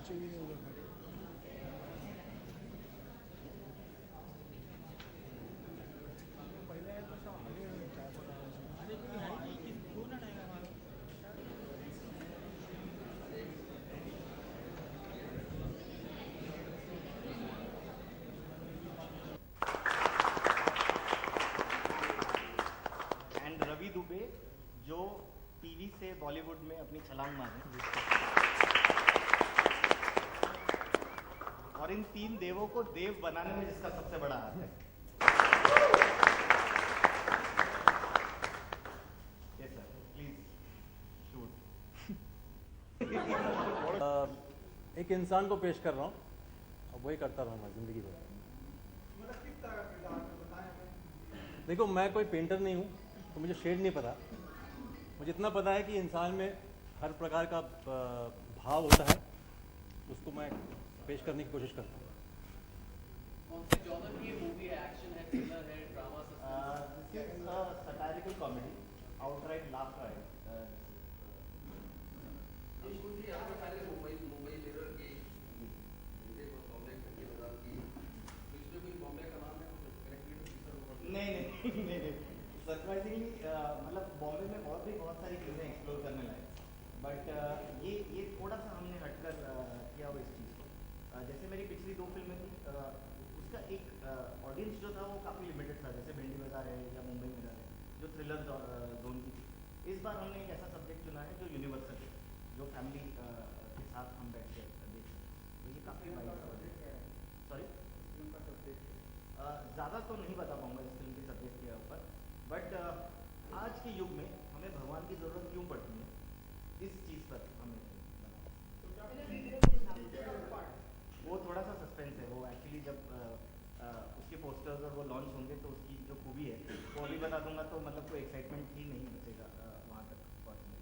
पहुँचे भी नहीं उधर। पहले तो सब आगे क्या पता आगे कोई है नहीं कि क्यों ना नहीं हमारा। एंड रवि दुबे जो टीवी से बॉलीवुड में अपनी छलांग मारे, और इन तीन देवों को देव बनाने में जिसका सबसे बड़ा हाथ है। Yes sir, please shoot. एक इंसान को पेश कर रहा हूँ, अब वही करता रहूँगा जिंदगी भर। देखो, मैं कोई पेंटर नहीं हूँ तो मुझे शेड नहीं पता। मुझे इतना पता है कि इंसान में हर प्रकार का भाव होता है, उसको मैं पेश करने की कोशिश करता हूँ। कौन से जॉनर की मूवी है? एक्शन है, थ्रिलर है, drama, suspense? This is a satirical comedy, outright laugh right. ये शूट थी यहाँ पे पहले मुंबई मिरर की मुझे बॉम्बे की बाजार की, तो इसमें कोई बॉम्बे का नाम है कनेक्टेड? नहीं, सरप्राइजिंगली मतलब बॉम्बे में और भी बहुत सारी चीज़ें एक्सप्लोर करने लायक, बट ये थोड़ा सा हमने हटकर किया हुआ इस चीज़ को। जैसे मेरी पिछली दो फिल्में थी, उसका एक ऑडियंस जो था वो काफ़ी लिमिटेड था, जैसे भेंडी बाजार है या मुंबई मिरर है, जो थ्रिलर जोन की थी। इस बार हमने एक ऐसा सब्जेक्ट चुना है जो यूनिवर्सल है, जो फैमिली के साथ हम बैठ के देख सकते हैं। तो ये काफ़ी सॉरी ज़्यादा तो नहीं बता पाऊँगा इस फिल्म के सब्जेक्ट के ऊपर, बट आज के युग में हमें भगवान की ज़रूरत क्यों पड़ती है, इस चीज़ पर हमें वो थोड़ा सा सस्पेंस है। वो एक्चुअली जब उसके पोस्टर्स और वो लॉन्च होंगे तो उसकी जो खूबी है वो अभी बता दूंगा तो मतलब कोई एक्साइटमेंट ही नहीं बचेगा वहाँ तक पहुँचने।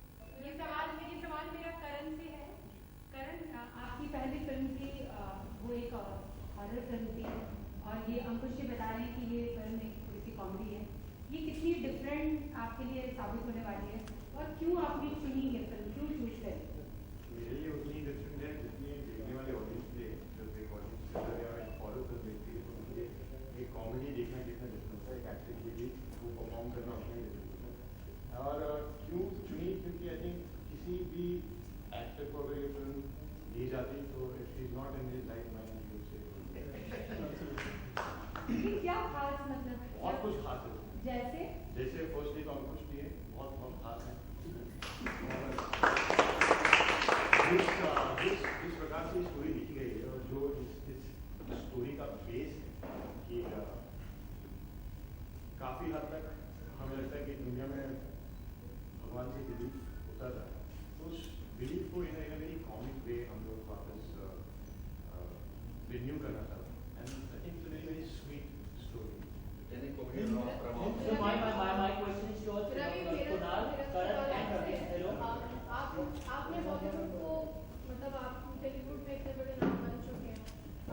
ये सवाल मेरा करण से है। करण, आपकी पहली फिल्म थी, वो एक हॉरर फिल्म थी, और ये अंकुश जी बता रहे हैं कि ये फिल्म एक थोड़ी सी कॉमेडी है। ये कितनी डिफरेंट आपके लिए साबित होने वाली है, और क्यों आपने चुनी ये फिल्म, क्यों चूज करें? मेरे लिए उतनी डिफरेंट है जितनी देखने वाले ऑडियंस के, जब एक ऑडियंस या एक हॉरर फिल्म देखती है तो उनके एक कॉमेडी देखना कितना डिफरेंट होता है, एक एक्टिंग के लिए वो परफॉर्म करना उतना ही डिफरेंट होता है। और क्यों चुनी, क्योंकि आई थिंक किसी भी एक्टर को अगर ये फिल्म दी जाती तो it is not in his life mind क्या खास, मतलब बहुत कुछ खास है। जैसे फर्स्टली तो अंकुश भी है, बहुत खास है। जिस प्रकार से स्टोरी लिखी गई है और जो इस स्टोरी का बेस है कि काफ़ी हद तक हमें लगता है कि दुनिया में भगवान से बिलीफ होता था, तो उस बिलीफ को इन वेरी कॉमिक वे हम लोग वापस रिन्यू करना चाहते हैं। And I think it's very sweet story. So my question is yours, Kunal, Karan and Ravi. Hello. आपने बॉलीवुड को, मतलब आप बॉलीवुड में इतने बड़े नाम बन चुके हैं,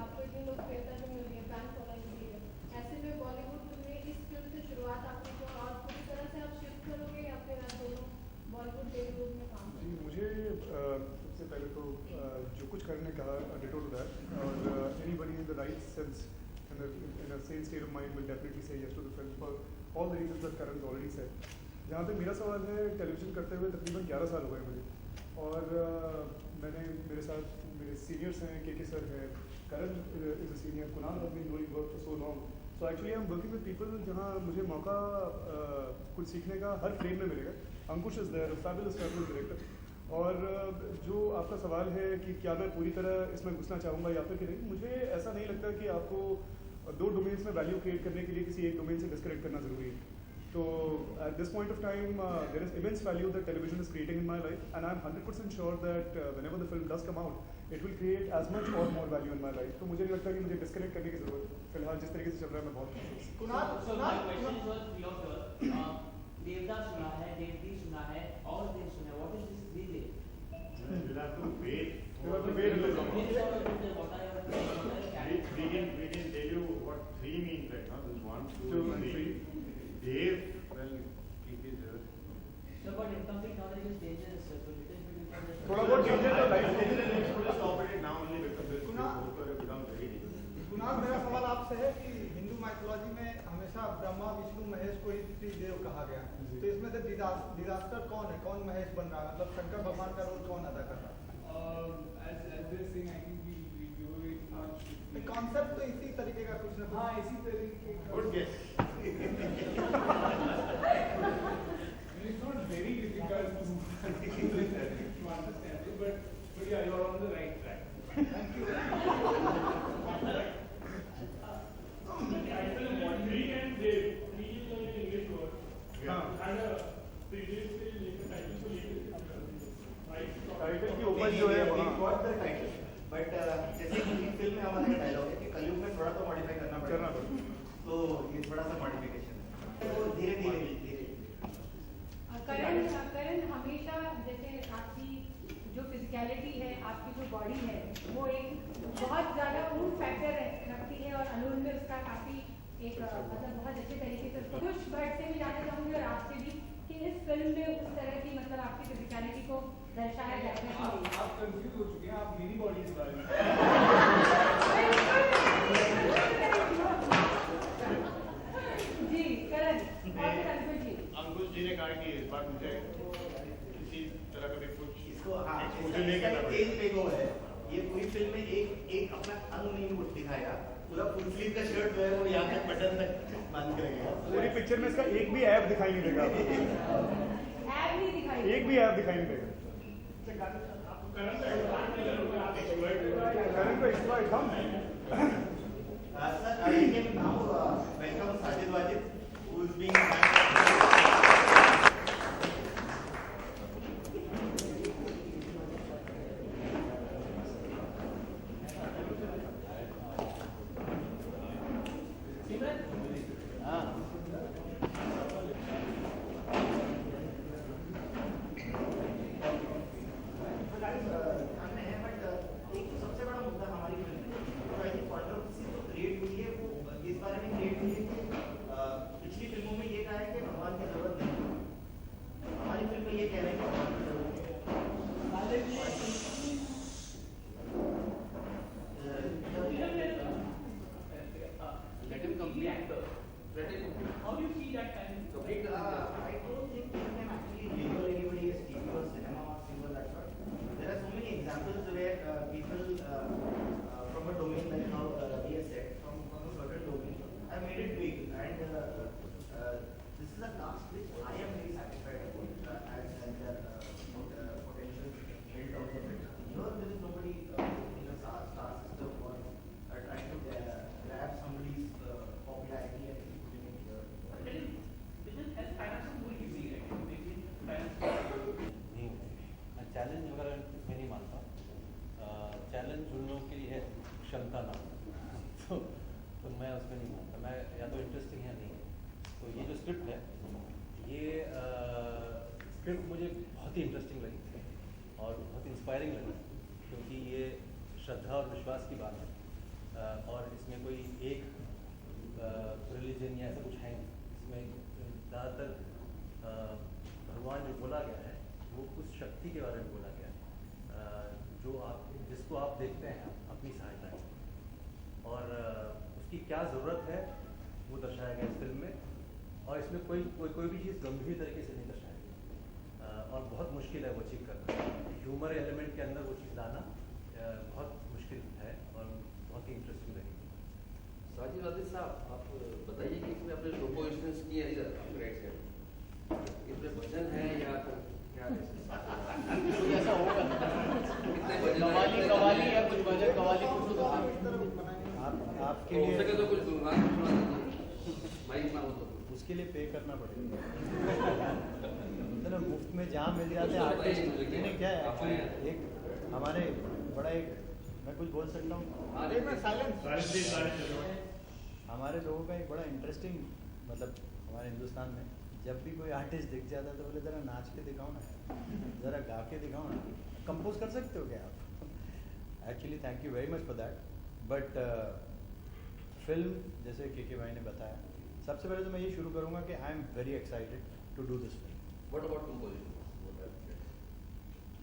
आपको इतनी लोकप्रियता भी मिल रही है, फैन फॉलोइंग भी है, ऐसे में बॉलीवुड में इस फिल्म से शुरुआत आपने की और पूरी तरह से आप शिफ्ट करोगे या फिर आप दोनों बॉलीवुड बॉलीवुड में काम जी, करोगे? मुझे सबसे पहले तो जो कुछ करने का डिटो टू दैट, और anybody in the right sense in a sane state of mind will definitely say yes to the film for all the reasons that Karan already said. जहाँ तक मेरा सवाल है, टेलीविज़न करते हुए तकरीबन 11 साल हो गए मुझे, और मैंने मेरे साथ मेरे सीनियर्स हैं, के सर है, Karan is a senior, Kunal has been doing work for so long. So actually I'm working with people जहाँ मुझे मौका कुछ सीखने का हर फ्रेम में मिलेगा. Ankush is there, a fabulous director. और जो आपका सवाल है कि क्या मैं पूरी तरह इसमें घुसना चाहूँगा या फिर कि नहीं, मुझे ऐसा नहीं लगता कि आपको दो डोमेन्स में वैल्यू क्रिएट करने के लिए किसी एक डोमेन से डिस्कनेक्ट करना ज़रूरी है. तो at this point of time there is immense value that television is creating in my life, and I am 100% sure that whenever the film does come out it will create as much और more value in my life. तो मुझे नहीं लगता कि मुझे disconnect करने की ज़रूरत है. फिलहाल जिस तरीके से चल रहा है मैं बहुत खुश हूँ. So my question is was three of yours. Devdas सुना है, देवदी सुना है, और देव सुना है. What is this three day? We'll have to wait. We'll have to wait a little longer. We can tell you what three means right now. This is 1, 2, 2 and 3. Dave, well, keep his So but incomplete knowledge is dangerous. So little bit you can just. थोड़ा बहुत changes are life. Let's stop it now. मेरा सवाल आपसे है कि Hindu mythology में हमेशा ब्रह्मा विष्णु महेश को ही त्रिदेव कहा गया, तो इसमें से डिजास्टर कौन है, कौन महेश बन रहा है, मतलब शंकर भगवान का रोल कौन अदा कर रहा है? कॉन्सेप्ट तो इसी तरीके का कुछ ना कुछ। हाँ, इसी तरीके का। Good guess. It's not very difficult to understand it, but yeah, you are on the right track. Thank you. Title Greek and Dev, Greek is like an English word. Yeah. And previous title को लेकर title की ऊपर जो है वहाँ but जैसे कि film में हमारा डायलॉग है कि कलयुग में थोड़ा तो मॉडिफाई करना पड़ेगा, तो ये थोड़ा सा मॉडिफिकेशन है, तो धीरे धीरे करण हमेशा जैसे आपकी जो फिजिकलिटी है, आपकी जो बॉडी है, वो एक बहुत ज़्यादा ऊट फैक्टर रखती है, और अनुर में उसका काफ़ी एक मतलब बहुत अच्छे तरीके से उसको कुछ बट से भी जानना चाहूँगी और आपसे भी कि इस फिल्म में उस तरह की मतलब आपकी फिजिकलिटी को दर्शाया जाता है। आप कंफ्यूज हो चुके हैं, आप मेरी बॉडी के बारे में। जी करण और फिर अंकुश जी। अंकुश जी ने कहा कि इस बार मुझे किसी तरह का भी कुछ इसको हाँ एक्सपोजर नहीं करना तेज पड़ेगा। टेकओवर है, ये पूरी फिल्म में एक अपना अंग नहीं दिखाएगा, पूरा फुल स्लीव का शर्ट जो है वो यहाँ तक बटन तक बांध के रखेगा। पूरी पिक्चर में इसका एक भी ऐप दिखाई नहीं देगा। ऐप नहीं दिखाई एक भी ऐप दिखाई नहीं देगा। करण को एक्सपर्ट हम हैं। Sir, I can now welcome Sajid Wajid, who is being क्षमता ना हो तो मैं उसमें नहीं मानता, मैं या तो इंटरेस्टिंग है नहीं। तो ये जो स्क्रिप्ट है, ये स्क्रिप्ट मुझे बहुत ही इंटरेस्टिंग लगी और बहुत इंस्पायरिंग लगी, क्योंकि ये श्रद्धा और विश्वास की बात है और इसमें कोई एक रिलीजन या ऐसा कुछ है नहीं। इसमें ज़्यादातर भगवान जो बोला गया है वो उस शक्ति के बारे में बोला गया है जो जिसको आप देखते हैं अपनी सहायता के, और उसकी क्या ज़रूरत है वो दर्शाया गया इस फिल्म में। और इसमें कोई भी चीज़ गंभीर तरीके से नहीं दर्शाई गई और बहुत मुश्किल है वो अचीव करना। ह्यूमर एलिमेंट के अंदर वो चीज़ लाना बहुत मुश्किल है और बहुत ही इंटरेस्टिंग लगेगी। साजिद वाजिद साहब, आप बताइए कि इसमें अपने शो को इंस्टेंस किया है इधर आपके राइट साइड, इसमें भजन है या क्या है? ऐसा होगा कितने भजन कवाली या कुछ भजन कवाली कुछ तो आपके हो लिए सके तो कुछ सुना दीजिए, माइक ना हो तो। उसके लिए पे करना पड़ेगा। मतलब मुफ्त में जहाँ मिल जाते हैं आर्टिस्ट, इन्हें क्या है एक्चुअली एक हमारे बड़ा एक, मैं कुछ बोल सकता हूँ हमारे लोगों का एक बड़ा इंटरेस्टिंग, मतलब हमारे हिंदुस्तान में जब भी कोई आर्टिस्ट दिख जाता है तो बोले ज़रा नाच के दिखाओ ना, ज़रा गा के दिखाओ ना, कंपोज कर सकते हो क्या आप? Actually thank you very much for that. But film जैसे के भाई ने बताया, सबसे पहले तो मैं ये शुरू करूँगा कि I am very excited to do this film. What about composition?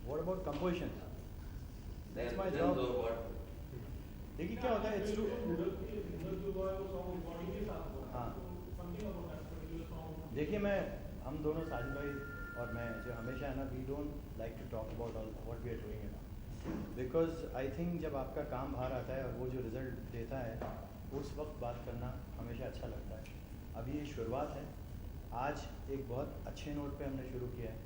What about composition? That's my Then job. what? देखिए क्या होता है, इट्स ट्रू। हाँ देखिए, हम दोनों साजिद भाई और मैं जो हमेशा है ना, we don't like to talk about all what we are doing it, because I think जब आपका काम बाहर आता है और वो जो रिजल्ट देता है उस वक्त बात करना हमेशा अच्छा लगता है। अभी ये शुरुआत है, आज एक बहुत अच्छे नोट पे हमने शुरू किया है।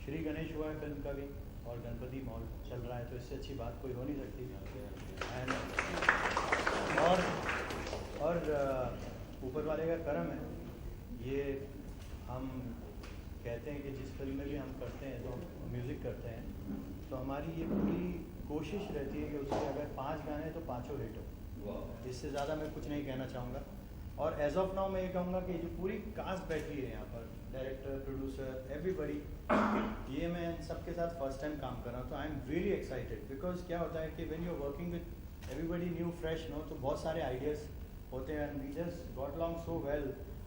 श्री गणेश हुआ है फिल्म का भी और गणपति मॉल चल रहा है, तो इससे अच्छी बात कोई हो नहीं सकती। एंड और ऊपर वाले का करम है, ये हम कहते हैं कि जिस फिल्म में भी हम करते हैं तो म्यूज़िक करते हैं, तो हमारी ये पूरी कोशिश रहती है कि उसके अगर 5 गाने तो 5 हिट हो। इससे ज़्यादा मैं कुछ नहीं कहना चाहूँगा। और एज ऑफ नाउ मैं ये कहूँगा कि जो पूरी कास्ट बैठी है यहाँ पर, डायरेक्टर, प्रोड्यूसर, एवरीबडी, ये मैं सबके साथ फर्स्ट टाइम काम कर रहा हूँ, तो I am really excited. Because क्या होता है कि when you are working with everybody new fresh no, तो बहुत सारे आइडियाज़ होते हैं and we just got along so well.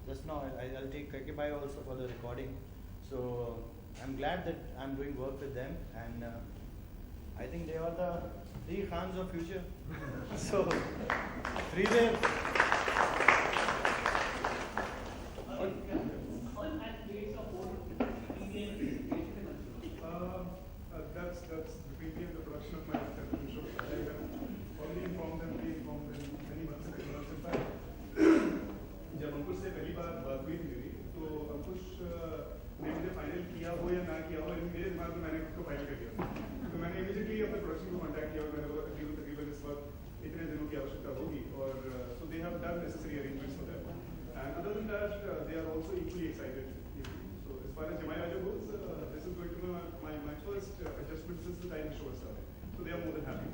Just now I will take KK Bhai also for the recording, so I'm glad that I'm doing work with them, and I think they are the 3 Khans of future. So Sridev, that's between me and the production of my television show. I have already informed them many months in fact. जब अंकुश से पहली बार बात हुई थी मेरी, तो अंकुश ने मुझे फाइनल किया हो या ना किया हो, लेकिन मेरे दिमाग में मैंने उसको फाइनल कर दिया। तो मैंने इमीडिएटली अपने प्रोडक्शन को कॉन्टैक्ट किया और मैंने बोला तकरीबन इस वक्त इतने दिनों की आवश्यकता होगी, और so they have done necessary arrangements for that, and other than that they are also equally excited. So as far as Jamai Raja goes, this is going to be my first adjustment since the time the show started. So they are more than happy.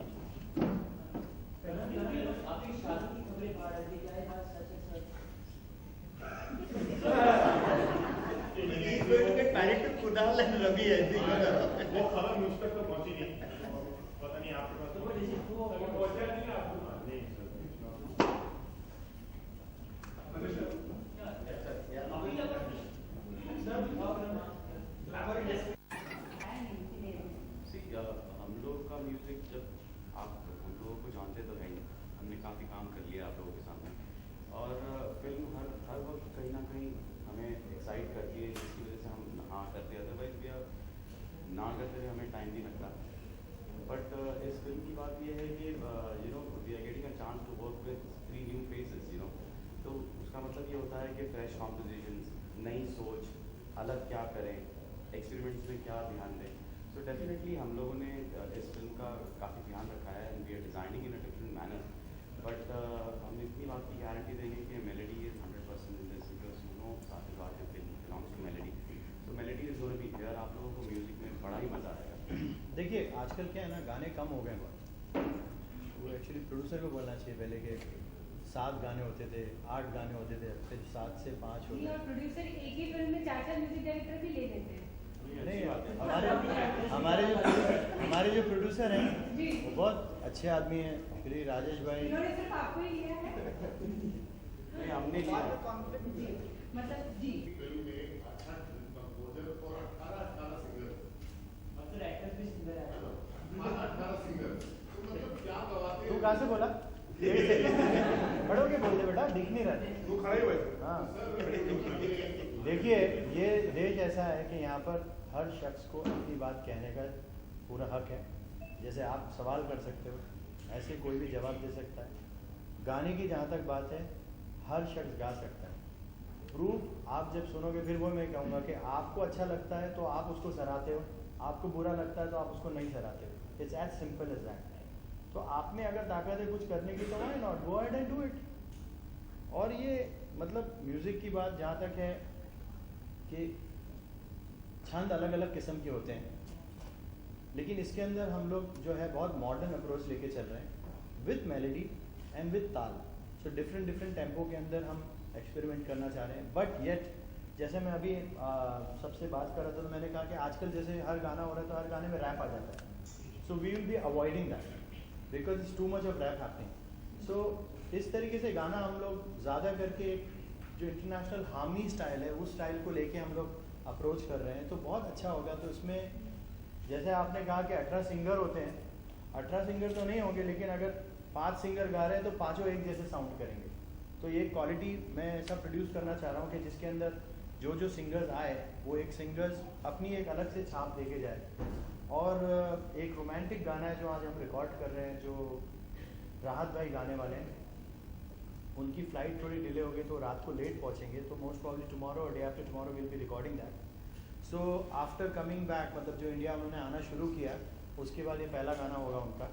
आपकी शादी की खबरें बाहर आई थी, क्या ये बात सच है sir? He's going to get married to Kunal and Ravi, I think. वो खबर मुझ तक तो पहुंची नहीं, पता नहीं आपके पास तो कोई रिसीव हुआ पहुंचा नहीं आपको? नहीं सर। हम लोग का म्यूजिक, जब आप हम लोगों को जानते तो है ही, हमने काफ़ी काम कर लिया आप लोगों के सामने, और फिल्म हर वक्त कहीं ना कहीं हमें एक्साइट करती है, जिसकी वजह से हम हाँ करते हैं, अदरवाइज भी ना करते हुए हमें टाइम नहीं लगता। बट इस फिल्म की बात ये है कि we are getting a chance to work with 3 new faces, तो उसका मतलब ये होता है कि फ्रेश कॉम्पोजिशंस, नई सोच, अलग क्या करें, एक्सपेरिमेंट्स में क्या ध्यान दें। सो डेफिनेटली हम लोगों ने इस फिल्म का काफ़ी ध्यान रखा है, and we are designing in a different manner, but हम इतनी बात की गारंटी देंगे कि melody is 100% in this, because Sajid भाई film belongs to melody, so melody is going to be here. आप लोगों को म्यूजिक में बड़ा ही मज़ा आएगा। देखिए आजकल क्या है ना, गाने कम हो गए बहुत। वो एक्चुअली प्रोड्यूसर को बोलना चाहिए पहले के 7 गाने होते थे, 8 गाने होते थे, फिर 7 से 5 होते और प्रोड्यूसर एक ही फिल्म में 4 म्यूजिक डायरेक्टर भी ले लेते हैं। नहीं, हमारे जो प्रोड्यूसर हैं वो बहुत अच्छे आदमी हैं, श्री राजेश भाई। इन्होंने सिर्फ आपको ही लिया है? नहीं, हमने लिया मतलब जी फिल्म में अच्छा कंपोजर और 18 सिंगर, अब तो एक्टर्स भी सिंगर है। 18 सिंगर, तो मतलब क्या गवाते तू कहाँ से बोला? खड़ो के बोल दे बेटा, दिख नहीं रहा। वो खड़ा ही हुआ है। हाँ देखिए, ये देश ऐसा है कि यहाँ पर हर शख्स को अपनी बात कहने का पूरा हक है। जैसे आप सवाल कर सकते हो, ऐसे कोई भी जवाब दे सकता है। गाने की जहाँ तक बात है, हर शख्स गा सकता है। प्रूफ आप जब सुनोगे, फिर वो मैं कहूँगा कि आपको अच्छा लगता है तो आप उसको सराहते हो, आपको बुरा लगता है तो आप उसको नहीं सराहते हो। It's as simple as that. तो आप में अगर ताकत है कुछ करने की, तो why not, go ahead and do it. और ये मतलब म्यूज़िक की बात जहाँ तक है कि छंद अलग अलग किस्म के होते हैं, लेकिन इसके अंदर हम लोग जो है बहुत मॉडर्न अप्रोच लेके चल रहे हैं, विथ मेलोडी एंड विथ ताल। सो डिफरेंट टेम्पो के अंदर हम एक्सपेरिमेंट करना चाह रहे हैं। बट येट, जैसे मैं अभी सबसे बात कर रहा था, तो मैंने कहा कि आजकल जैसे हर गाना हो रहा है तो हर गाने में रैप आ जाता है। So we will be avoiding that because it's too much of rap happening. So इस तरीके से गाना हम लोग ज़्यादा करके जो इंटरनेशनल हार्मनी स्टाइल है, उस स्टाइल को लेके हम लोग अप्रोच कर रहे हैं, तो बहुत अच्छा होगा। तो इसमें जैसे आपने कहा कि 18 सिंगर होते हैं, 18 सिंगर तो नहीं होंगे, लेकिन अगर 5 सिंगर गा रहे हैं तो पांचों एक जैसे साउंड करेंगे। तो ये क्वालिटी मैं ऐसा प्रोड्यूस करना चाह रहा हूँ कि जिसके अंदर जो सिंगर्स आए वो एक सिंगर्स अपनी एक अलग से छाप देके जाए। और एक रोमांटिक गाना है जो आज हम रिकॉर्ड कर रहे हैं, जो राहत भाई गाने वाले हैं। उनकी फ्लाइट थोड़ी डिले हो गई तो रात को लेट पहुँचेंगे, तो मोस्ट प्रॉब्ली टुमारो और day after tomorrow will be recording that. So after coming back, मतलब जो इंडिया उन्होंने आना शुरू किया उसके बाद ये पहला गाना होगा उनका।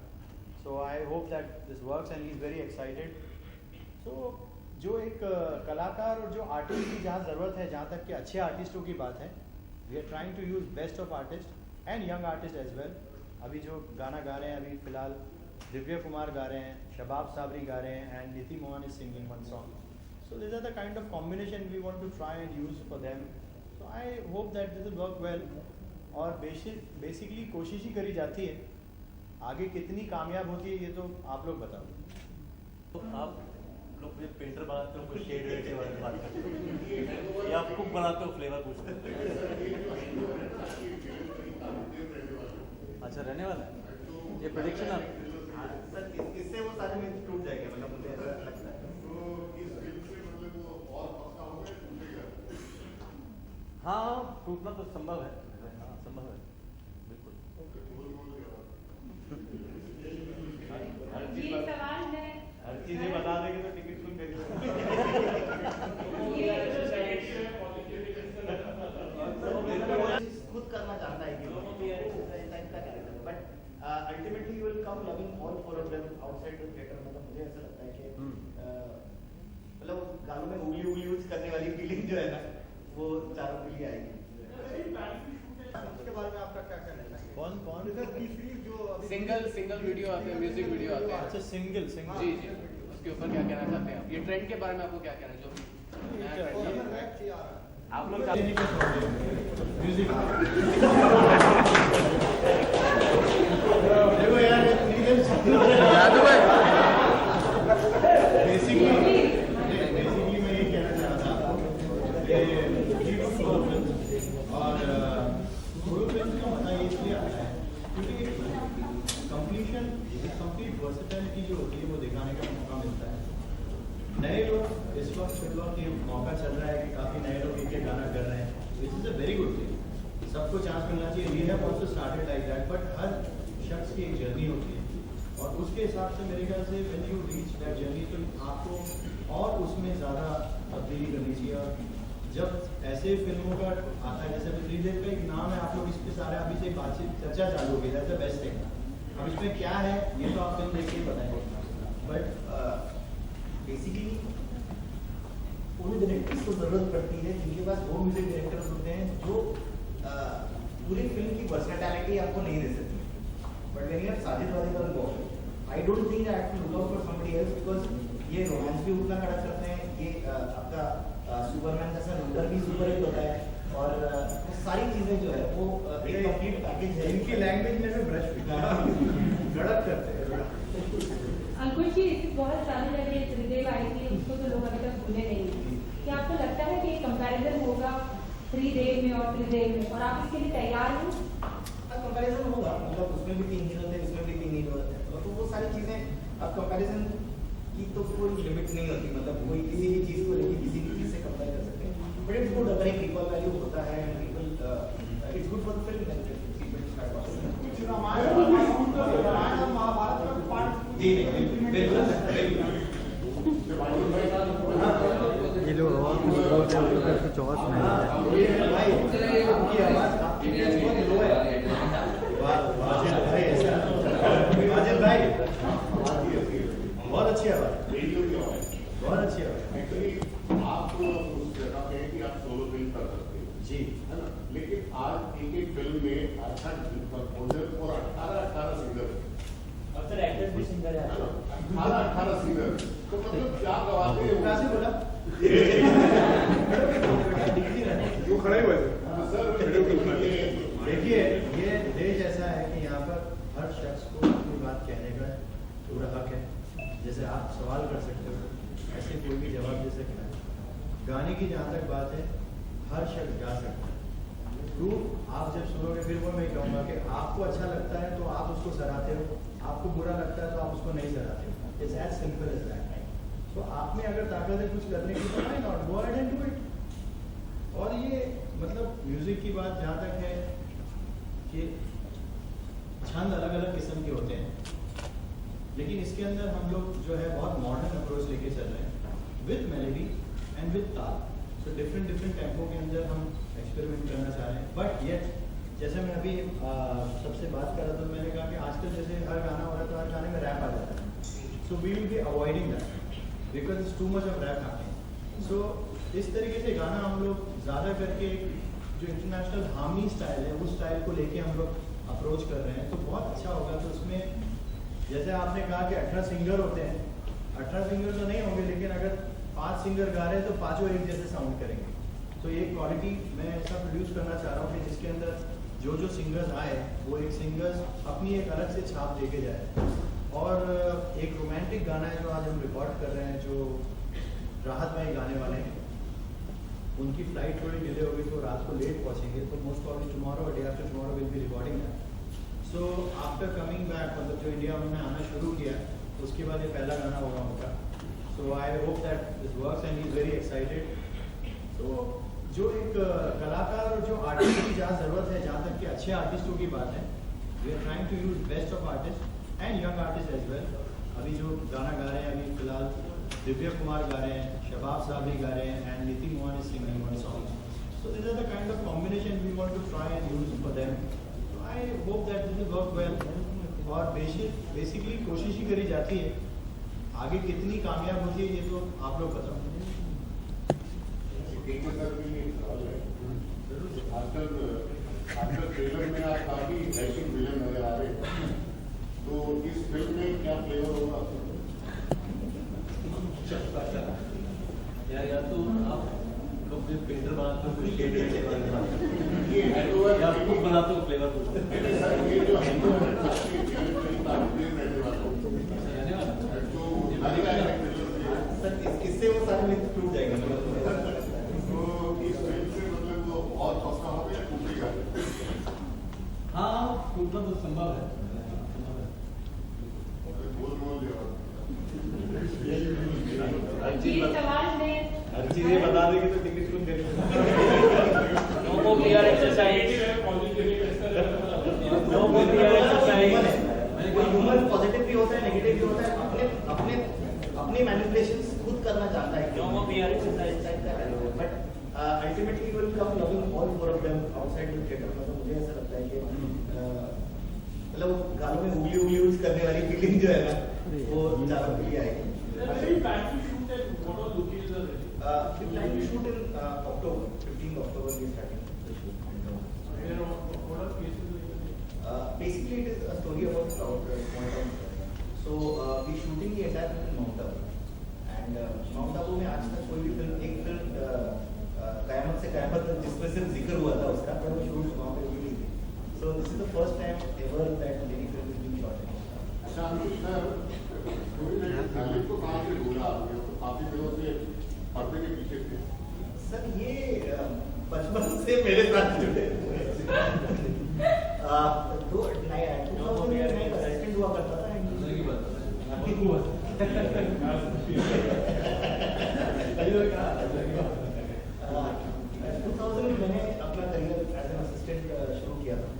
So I hope that this works and he is very excited. So जो एक कलाकार और जो आर्टिस्ट की जहाँ ज़रूरत है, जहाँ तक कि अच्छे आर्टिस्टों की बात है, we are trying to use best of artist and young artist as well. अभी जो गाना गा रहे हैं, अभी फ़िलहाल दिव्य कुमार गा रहे हैं, शबाब साबरी गा रहे हैं and Niti Mohan is singing one song. So this are the kind of combination we want to try and use for them. So I hope that this will work well. और बेसिकली कोशिश ही करी जाती है, आगे कितनी कामयाब होती है ये तो आप लोग बताओ। तो आप लोग मुझे पेंटर बनाते हो, कुछ शेड वेड के बारे में बात करते हो, या आप कुक बनाते हो, फ्लेवर पूछते हो? अच्छा, रहने वाला है ये प्रेडिक्शन आप? सर इससे वो सारे मिथ टूट जाएंगे, मतलब मुझे ऐसा लगता है। हाँ, टूटना तो संभव है। हाँ, संभव है, बिल्कुल। ये सवाल है, हर चीज़ ही बता देंगे तो टिकट सुन देंगे। खुद करना चाहता है but ultimately you will come loving all four of them outside the theatre. मतलब मुझे ऐसा लगता है कि मतलब गानों में उंगली यूज करने वाली फीलिंग जो है ना, वो चारों के लिए आएगी। उसके बारे में आपका क्या कहना है? कौन तीसरी जो सिंगल वीडियो आते हैं, म्यूजिक वीडियो आते हैं। अच्छा, सिंगल जी, उसके ऊपर क्या कहना चाहते हैं आप? ये ट्रेंड के बारे में आपको क्या कहना है? जो आप लोग म्यूजिक देखो यार, बेसिकली मैं ये कहना चाह रहा था और का मजा ये इसलिए आता है क्योंकि कंप्लीट वर्सेटैलिटी जो होती है वो दिखाने का मौका मिलता है। नए लोग इस वक्त ये मौका चल रहा है कि काफ़ी नए लोग एक गाना कर रहे हैं, this is a very good thing. सबको चांस मिलना चाहिए। We have also started like that, but हर शख्स की एक जर्नी होती है और उसके हिसाब से मेरे ख्याल से when you reach that journey तो आपको और उसमें ज़्यादा तब्दीली करनी चाहिए। और जब ऐसे फिल्मों का आता है, जैसे अभी थ्री डेज का एक नाम है, आप लोग इस पर सारे अभी से बातचीत चर्चा चालू होगी, दैट्स द बेस्ट थिंग। अब इसमें क्या है ये तो आप फिल्म देख के बताएंगे, बट बेसिकली उन डायरेक्टर्स को ज़रूरत पड़ती है जिनके पास वो म्यूजिक डायरेक्टर्स होते हैं जो पूरी फिल्म की वर्सेटैलिटी आपको नहीं दे सकते। But when you have Sajid Wajid on board, I don't think I have to look out for somebody else, because ये रोमांस भी उतना खड़ा करते हैं, ये आपका सुपरमैन जैसा नंबर भी सुपर हिट होता है और सारी चीज़ें जो है वो एक कंप्लीट पैकेज है। इनकी लैंग्वेज में भी ब्रश गड़क करते हैं। अंकुश जी, बहुत सालों पहले त्रिदेव आई थी, उसको तो लोग अभी तक भूले नहीं हैं। क्या आपको लगता है कि कंपैरिजन होगा त्रिदेव में और त्रिदेव में, और आप इसके लिए तैयार हैं? कंपैरिजन होगा, मतलब उसमें भी 3 हीरो थे, इसमें भी 3 हीरो थे, तो वो सारी चीज़ें अब कंपैरिजन की तो कोई लिमिट नहीं होती। मतलब कोई किसी भी चीज़ को लेकर किसी भी चीज़ से कंपेयर कर सकते हैं। बट इट्स गुड अगर एक इक्वल वैल्यू होता है, it's good for the film. Ramayan Mahabharat का पार्ट जी बिल्कुल। ये लोग कुछ और बहुत अच्छी आवाज़, बहुत अच्छी आवाज़। आप उस जगह पे कि आप सोलो फिल्म कर सकते हैं जी, है ना, लेकिन आज एक फिल्म में 18 और 18 सिंगर, अक्सर एक्टर्स भी सिंगर है, 18 सिंगर, तो मतलब क्या गवाते हैं? कैसे बोला? वो खड़े हुए देखिए, ये देश ऐसा है कि यहाँ पर हर शख्स को अपनी बात कहने का पूरा हक है। जैसे आप सवाल कर सकते हो, ऐसे कोई भी जवाब दे सकता है। गाने की जहाँ तक बात है, हर शख्स गा सकता है। प्रूफ आप जब सुनोगे फिर वो मैं कहूँगा कि आपको अच्छा लगता है तो आप उसको सराहते हो, आपको बुरा लगता है तो आप उसको नहीं सराहते हो. It's as simple as that. तो आप में अगर ताकत है कुछ करने की तो why not go ahead and do it. और ये मतलब म्यूजिक की बात जहाँ तक है कि छंद अलग अलग किस्म के होते हैं, लेकिन इसके अंदर हम लोग जो है बहुत मॉडर्न अप्रोच लेके चल रहे हैं विद मेलोडी एंड विद ताल. तो डिफरेंट टेम्पो के अंदर हम एक्सपेरिमेंट करना चाह रहे हैं. बट येट जैसे मैं अभी सबसे बात कर रहा था, मैंने कहा कि आजकल जैसे हर गाना हो रहा है तो हर गाने में रैप आ जाता है. So we will be avoiding that because it's too much of rap happening. So इस तरीके से गाना हम लोग ज़्यादा करके जो इंटरनेशनल हार्मनी स्टाइल है उस स्टाइल को लेके हम लोग अप्रोच कर रहे हैं. तो बहुत अच्छा होगा. तो उसमें जैसे आपने कहा कि 18 सिंगर होते हैं, 18 सिंगर तो नहीं होंगे, लेकिन अगर 5 सिंगर गा रहे हैं तो पाँचों एक जैसे साउंड करेंगे. तो ये क्वालिटी मैं ऐसा प्रोड्यूस करना चाह रहा हूँ कि जिसके अंदर जो सिंगर्स आए वो एक सिंगर्स अपनी एक अलग से छाप देके जाए. और एक रोमांटिक गाना है जो आज हम रिकॉर्ड कर रहे हैं, जो राहत भाई गाने वाले हैं. उनकी फ्लाइट थोड़ी डिले होगी तो रात को लेट पहुँचेंगे, तो मोस्ट प्रॉब्ली टुमारो और day after tomorrow will be recording that. So after coming back, मतलब जो इंडिया में आना शुरू किया उसके बाद ये पहला गाना होगा उनका. So I hope that this works and he is very excited. तो जो एक कलाकार और जो आर्टिस्ट की जहाँ ज़रूरत है, जहाँ तक कि अच्छे आर्टिस्टों की बात है, we are trying to use best of artist and young artist as well. अभी जो गाना गा रहे हैं अभी फिलहाल दिव्या कुमार गा रहे हैं, शबाब साहब भी गा रहे हैं, and Niti Mohan is singing one song. So this are the kind of combination we want to try and use for them. I hope that this will work well. और बेसिकली कोशिश ही करी जाती है, आगे कितनी कामयाब होती है ये तो आप लोग बताओ. आजकल ट्रेलर में आप काफी एक्शन विलन नजर आ रहे हैं, तो इस फिल्म में क्या फ्लेवर होगा? या तो आप लोग पेंटर बनाते हो कुछ शेड ये हैंडओवर या आप खुद बनाते हो फ्लेवर को. सर ये जो हैंडओवर रहने वाला तो लगेगा सर इससे वो सारे मिथ टूट जाएंगे. तो इस फिल्म से मतलब वो और सस्ता हो गया टूटेगा? हाँ, टूटना तो संभव है. ये सवाल में हर चीज़ ये बता देंगे तो टिकट क्यों देंगे? No PR exercise. No PR exercise. Human positive भी होता है, नेगेटिव भी होता है. अपनी मैनिपुलेशंस खुद करना चाहता है. No PR exercise. But ultimately will come loving all four of them outside the theatre. मतलब मुझे ऐसा लगता है कि मतलब गालों में उंगली यूज करने वाली फीलिंग जो है ना वो ज़्यादा फील आएगी. We plan to shoot in October, 15th October we are starting the shoot. Basically it is a story about small town. So we shooting the entire film in Mount Abu. And Mount Abu में आज तक कोई भी film, एक film कयामत से कयामत तक जिसमें सिर्फ जिक्र हुआ था उसका, पर वो शूट वहाँ पे हुई थी. So this is the first time ever that any film is being shot in Mount Abu. अच्छा अंकुश सर, गालिब को कहाँ से ढूंढा आपने? तो काफी दिनों से पर्दे के पीछे थे. सर ये बचपन से मेरे साथ जुड़े हुए तो 2000 में मैं असिस्टेंट हुआ करता था. मैंने अपना करियर एज एन असिस्टेंट शुरू किया था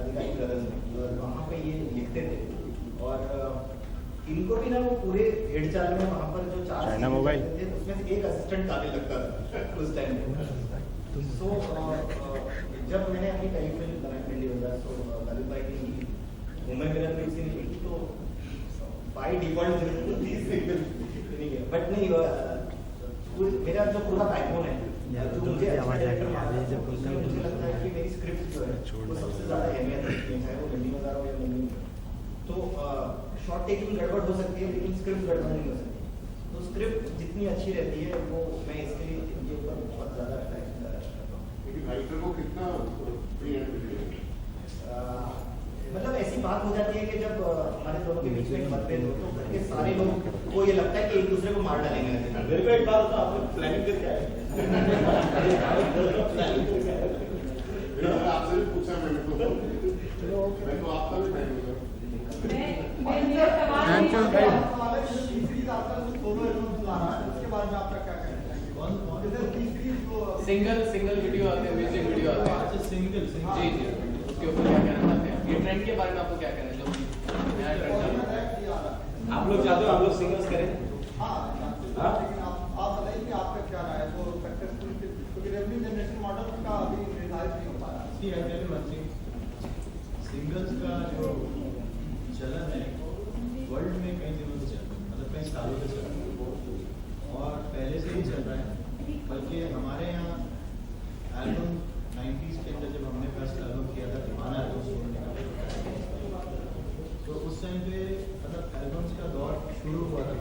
अधिकारी ब्रदर्स में, और वहाँ पे ये लिखते थे. और इनको भी ना वो पूरे हेड चाल में वहाँ पर जो 4 थे उसमें से एक असिस्टेंट काबिल लगता था उस टाइम पे. सो जब मैंने अपनी पहली फिल्म बनाई पिंडी होगा, सो ललित भाई की मुंबई मिलन में इसी ने लिखी, तो बाई डिफॉल्ट बट नहीं मेरा जो पूरा बैकबोन है जो मुझे अच्छा डायरेक्टर मुझे लगता है कि मेरी स्क्रिप्ट जो है वो सबसे ज़्यादा अहमियत रखती है, चाहे वो हिंदी में गा रहा हो या हिंदी में. तो शॉर्ट टेकिंग गड़बड़ हो सकती है लेकिन स्क्रिप्ट गड़बड़ नहीं हो सकती. तो स्क्रिप्ट जितनी अच्छी रहती है वो मैं इसके लिए इनके ऊपर बहुत ज़्यादा अट्रैक्ट करता हूँ. लेकिन राइटर को कितना फ्री हैंड मिलेगा? मतलब ऐसी बात हो जाती है कि जब हमारे दोनों के बीच में मतभेद हो तो घर के सारे लोग को ये लगता है कि एक दूसरे को मार डालेंगे. मेरे को एक बात होता है, आप लोग प्लानिंग करके आए सिंगल वीडियो आते हैं, म्यूजिक वीडियो आते हैं। अच्छा सिंगल जी जी, उसके ऊपर क्या कहना चाहते हैं? ये ट्रेंड के बारे में आपको क्या कहना है, जो नया ट्रेंड चल रहा है? आप लोग चाहते हो आप लोग सिंगल्स करें? हाँ लेकिन आप बताइए कि आपका क्या राय है तो सक्सेसफुल, क्योंकि रेवेन्यू जनरेशन मॉडल का अभी निर्धारित नहीं हो पा रहा। सिंगल्स का जो चलन है वर्ल्ड में कई दिनों से चल रहा है, मतलब कई सालों से चल रहा है और पहले से ही चल रहा है। बल्कि हमारे यहाँ एल्बम 90s के अंदर जब हमने फर्स्ट एल्बम किया था दीवाना एल्बम तो उस टाइम पे मतलब एल्बम्स का दौर शुरू हुआ था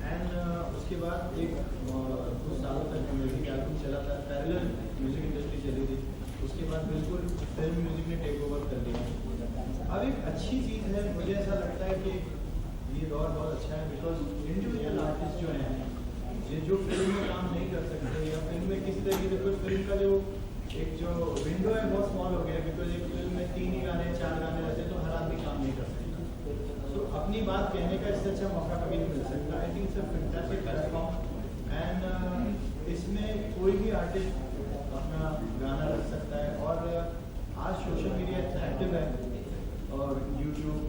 एंड उसके बाद एक कुछ सालों तक म्यूजिक एल्बम चला था, पैरेलल म्यूजिक इंडस्ट्री चली थी। उसके बाद बिल्कुल फिल्म म्यूजिक ने टेक ओवर कर लिया। अब एक अच्छी चीज़ है, मुझे ऐसा लगता है कि ये दौर बहुत अच्छा है बिकॉज इंडिविजुअल आर्टिस्ट जो हैं ये जो फिल्म में काम नहीं कर सकते या फिल्म में किसी तरीके से कुछ फिल्म का जो एक जो विंडो है बहुत स्मॉल हो गया बिकॉज एक फिल्म में 3 ही गाने 4 गाने रहते हैं तो हर आदमी काम नहीं कर सकता। तो अपनी बात कहने का इससे अच्छा मौका कभी नहीं मिल सकता। I think it's a fantastic platform and इसमें कोई भी आर्टिस्ट अपना गाना रख सकता है और आज सोशल मीडिया इतना एक्टिव है और यूट्यूब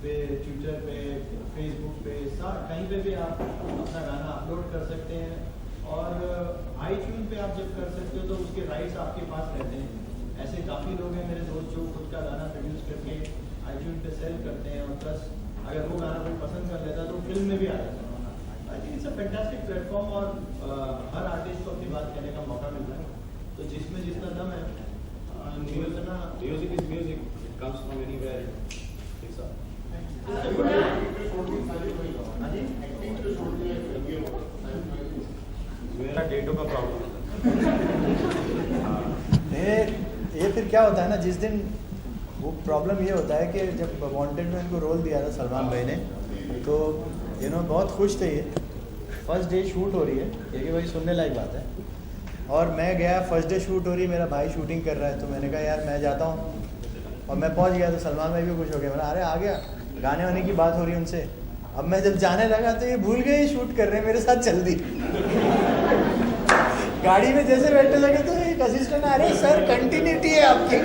पे, ट्विटर पे, फेसबुक पे, कहीं पे भी आप अपना गाना अपलोड कर सकते हैं और iTunes पे आप जब कर सकते हो तो उसके राइट्स आपके पास रहते हैं। ऐसे काफ़ी लोग हैं मेरे दोस्त जो खुद का गाना प्रोड्यूस करके iTunes पे सेल करते हैं और प्लस अगर वो गाना कोई पसंद कर लेता है तो फिल्म में भी आ जाता है। I think it's a fantastic platform और हर आर्टिस्ट को अपनी बात कहने का मौका मिलता है। तो जिसमें जितना दम है music is music, it comes from anywhere. मेरा डेटों का प्रॉब्लम ये फिर क्या होता है ना, जिस दिन वो प्रॉब्लम ये होता है कि जब वांटेड में इनको रोल दिया था सलमान भाई ने तो बहुत खुश थे। ये फर्स्ट डे शूट हो रही है, ये कि भाई सुनने लायक बात है। और मैं गया, फर्स्ट डे शूट हो रही है, मेरा भाई शूटिंग कर रहा है तो मैंने कहा यार मैं जाता हूँ। और मैं पहुँच गया तो सलमान भाई भी खुश हो गया, मैंने अरे आ गया, गाने वाने की बात हो रही है उनसे। अब मैं जब जाने लगा तो ये भूल गए शूट कर रहे हैं, मेरे साथ चल दी। गाड़ी में जैसे बैठने लगे तो एक असिस्टेंट अरे सर कंटिन्यूटी है आपकी।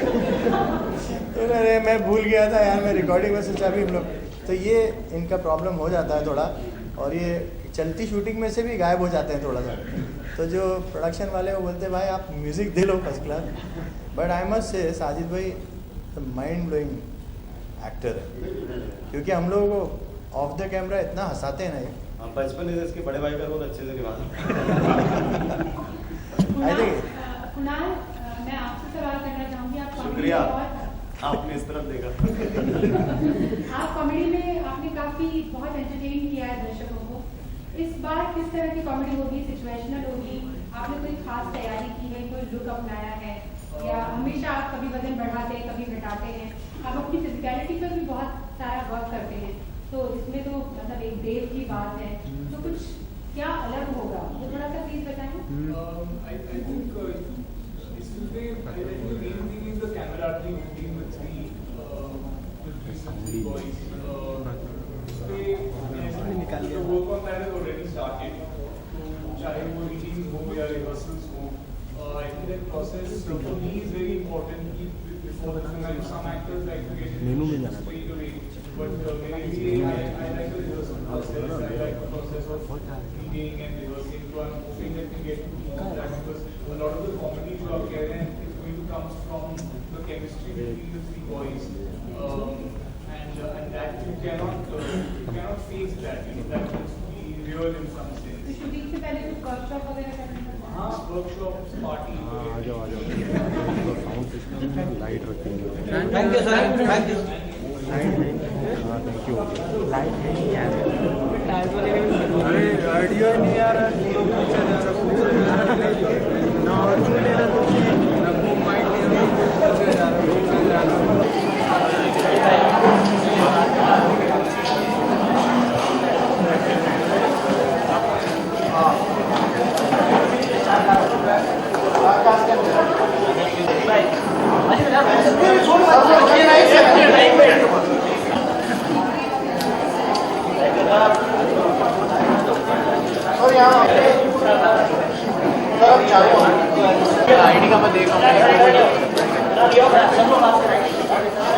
तो अरे मैं भूल गया था यार, मैं रिकॉर्डिंग में सोचा भी हम लोग। तो ये इनका प्रॉब्लम हो जाता है थोड़ा और ये चलती शूटिंग में से भी गायब हो जाते हैं थोड़ा सा। तो जो प्रोडक्शन वाले वो बोलते हैं भाई आप music they low first class. But I must say Sajid भाई माइंड ब्लोइंग एक्टर है, क्योंकि हम लोग ऑफ द कैमरा इतना हंसाते हैं ना ये। बचपन से इसके बड़े भाई का रोल अच्छे से निभाता। कुणाल, मैं आपसे सवाल करना चाहूँगी। आप शुक्रिया, आपने इस तरफ देखा। आप कॉमेडी में आपने काफ़ी बहुत एंटरटेन किया है दर्शकों को। इस बार किस तरह की कॉमेडी होगी, सिचुएशनल होगी? आपने कोई खास तैयारी की है, कोई लुक अपनाया है, या हमेशा आप कभी वजन बढ़ाते हैं कभी घटाते हैं? आप अपनी फिजिकलिटी पर भी बहुत सारा वर्क करते हैं, तो इसमें तो मतलब एक देव की बात है, तो कुछ क्या अलग होगा वो थोड़ा सा प्लीज बताएं। I think this will be the main thing is the camaraderie between the three boys. The work on that has already started. So चाहे वो meetings हो या rehearsals हो, I think that process for me is very important. Before the film, some actors like to get straight away, but maybe I like the rehearsal process. I like the process of meeting and rehearsing. So I'm hoping that we get to know that because a lot of the comedy you are getting is going to come from the chemistry between the three boys, and that you cannot face that. That must be real in some sense. तो shooting से पहले कुछ workshop वगैरह करना पड़ता है? हाँ, workshops, party. आ जाओ साउंड सिस्टम में लाइट रखेंगे। Thank you sir, thank you. हाँ थैंक यू। लाइट नहीं है अरे ऑडियो नहीं आ रहा, तुम लोग पीछे ना ऑडियो ले रहा तो ना वो माइक ले रहा और यहाँ आईडी का मैं देख रहा हूँ।